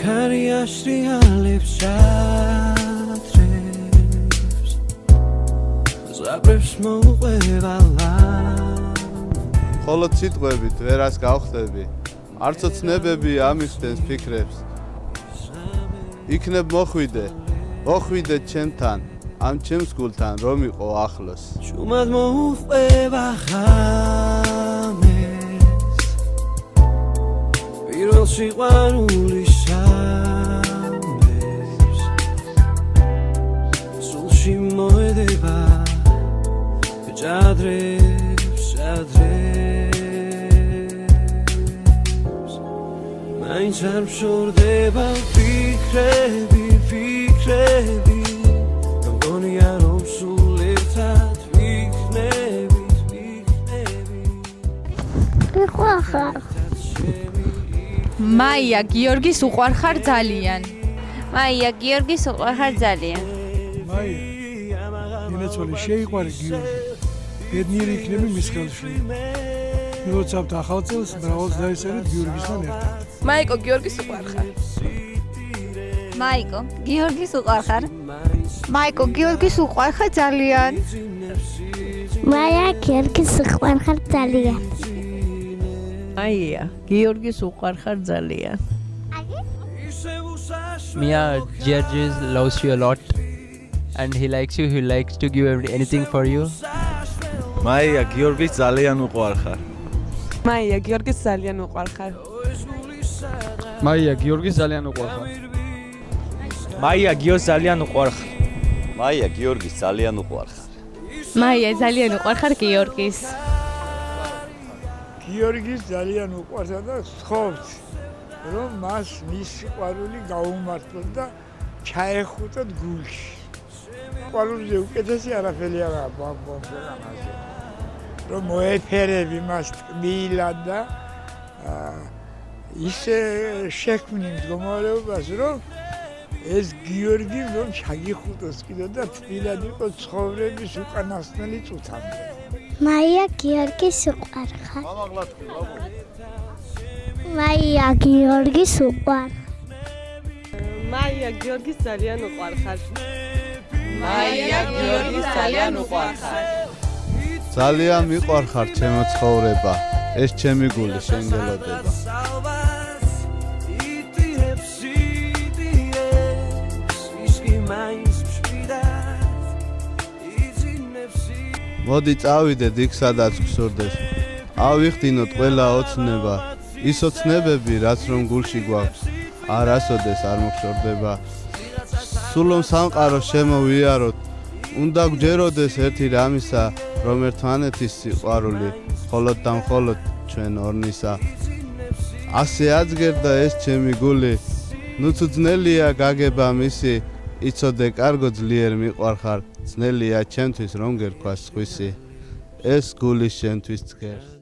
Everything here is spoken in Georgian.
ქარიაში რეალებს ჭადრებს ზაბრებს მოუყვება ხოლო სიტყვებით ვერას გავხდები არც ოცნებები ამიხსენს ფიქრებს იქნებ მოხვიდე ჩემთან ამ ჩემს გულთან რომ იყო ახლოს შუმად მოუყვება ღამეს პირველ სიყვარულის შამებს სულში მოედება ჭადრებს მაინც არ მშორდება ფიქრები გონია რომ სულ ერთად ვიქნებით მაია გიორგის უყვარხარ ძალიან მაია გიორგის უყვარხარ ძალიან მაია ინაცოლი შეიყვარე გიორგი ბედნიერი იქნები მის ხელში მილოცავთ ახალ წელს მრავალს დაეწერეთ გიორგისთან ერთად მაიკო გიორგის უყვარხარ მაიკო გიორგის უყვარხარ მაიკო გიორგის უყვარხარ ძალიან მაია გიორგის უყვარხარ ძალიან მაია გიორგის უყვარხარ ძალიან Mia Georges loves you a lot and he likes to give anything for you მაია გიორგის ძალიან უყვარხარ მაია გიორგის ძალიან უყვარხარ მაია გიორგის ძალიან უყვარხარ მაია გიორგის ძალიან უყვარხარ მაია გიორგის ძალიან უყვარხარ მაია ძალიან უყვარხარ გიორგის გიორგის ძალიან უყვარს და ვთხოვთ რომ მას მის სიყვარული გაუმართლოთ და ჩაეხუტოთ გულში სიყვარულზე უკეთესი არაფერი არა ბომბონზე რომ მოეფერები მას ტკბილად და ისე შექმნი მდგომარეობას რომ ეს გიორგი რომ ჩაგიხუტოს კიდე და თბილად იყოს ცხოვრების უკანასკნელი წუთამდე მაია გიორგის უყვარხარ მაია გიორგის უყვარხარ მაია გიორგის ძალიან უყვარხარ მაია გიორგის ძალიან უყვარხარ ძალიან მიყვარხარ ჩემო ცხოვრება ეს ჩემი გული შენ გელოდება მოდი წავიდეთ იქ სადაც გსურდეს ავიხდინოთ ყველა ოცნება ის ოცნებები რაც რომ გულში გვაქვს არასოდეს არ მოხსორდება სულომ სამყარო შემოვიაროთ უნდა გვჯეროდეს ერთი რამისა რომ ერთმანეთის სიყვარული მხოლოდ და მხოლოდ ჩვენ ორნისა ასე აძგერდა ეს ჩემი გული ნუ თუ ძნელია გაგება მისი იცოდე კარგო ძლიერ მიყვარხარ ძნელია ჩემთვის რომ გერქვას სხვისი ეს გული შენთვის დგერს